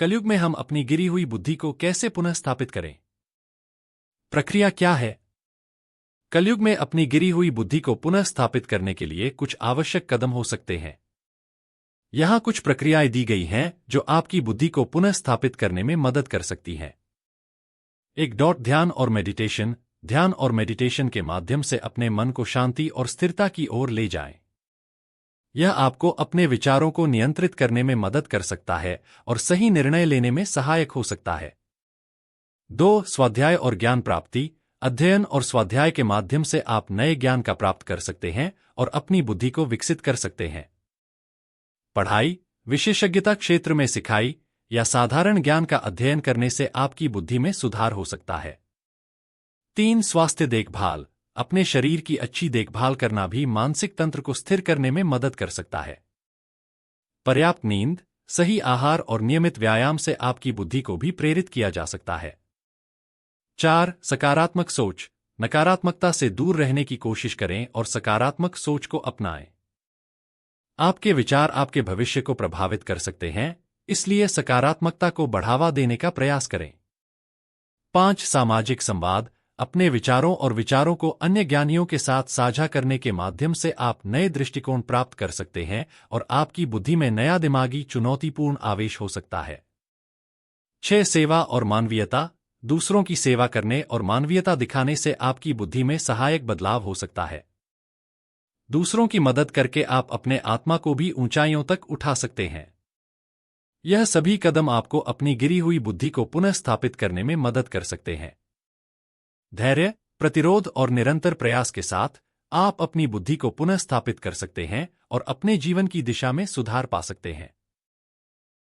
कलयुग में हम अपनी गिरी हुई बुद्धि को कैसे पुनः स्थापित करें? प्रक्रिया क्या है? कलयुग में अपनी गिरी हुई बुद्धि को पुनः स्थापित करने के लिए कुछ आवश्यक कदम हो सकते हैं। यहां कुछ प्रक्रियाएं दी गई हैं जो आपकी बुद्धि को पुनः स्थापित करने में मदद कर सकती हैं। ध्यान और मेडिटेशन। ध्यान और मेडिटेशन के माध्यम से अपने मन को शांति और स्थिरता की ओर ले जाएं। यह आपको अपने विचारों को नियंत्रित करने में मदद कर सकता है और सही निर्णय लेने में सहायक हो सकता है। 2. स्वाध्याय और ज्ञान प्राप्ति। अध्ययन और स्वाध्याय के माध्यम से आप नए ज्ञान का प्राप्त कर सकते हैं और अपनी बुद्धि को विकसित कर सकते हैं। पढ़ाई, विशेषज्ञता क्षेत्र में सिखाई या साधारण ज्ञान का अध्ययन करने से आपकी बुद्धि में सुधार हो सकता है। 3. स्वास्थ्य देखभाल। अपने शरीर की अच्छी देखभाल करना भी मानसिक तंत्र को स्थिर करने में मदद कर सकता है। पर्याप्त नींद, सही आहार और नियमित व्यायाम से आपकी बुद्धि को भी प्रेरित किया जा सकता है। 4. सकारात्मक सोच। नकारात्मकता से दूर रहने की कोशिश करें और सकारात्मक सोच को अपनाएं। आपके विचार आपके भविष्य को प्रभावित कर सकते हैं, इसलिए सकारात्मकता को बढ़ावा देने का प्रयास करें। 5. सामाजिक संवाद। अपने विचारों और विचारों को अन्य ज्ञानियों के साथ साझा करने के माध्यम से आप नए दृष्टिकोण प्राप्त कर सकते हैं और आपकी बुद्धि में नया दिमागी चुनौतीपूर्ण आवेश हो सकता है। 6. सेवा और मानवीयता। दूसरों की सेवा करने और मानवीयता दिखाने से आपकी बुद्धि में सहायक बदलाव हो सकता है। दूसरों की मदद करके आप अपने आत्मा को भी ऊंचाइयों तक उठा सकते हैं। यह सभी कदम आपको अपनी गिरी हुई बुद्धि को पुनः स्थापित करने में मदद कर सकते हैं। धैर्य, प्रतिरोध और निरंतर प्रयास के साथ आप अपनी बुद्धि को पुनः स्थापित कर सकते हैं और अपने जीवन की दिशा में सुधार पा सकते हैं।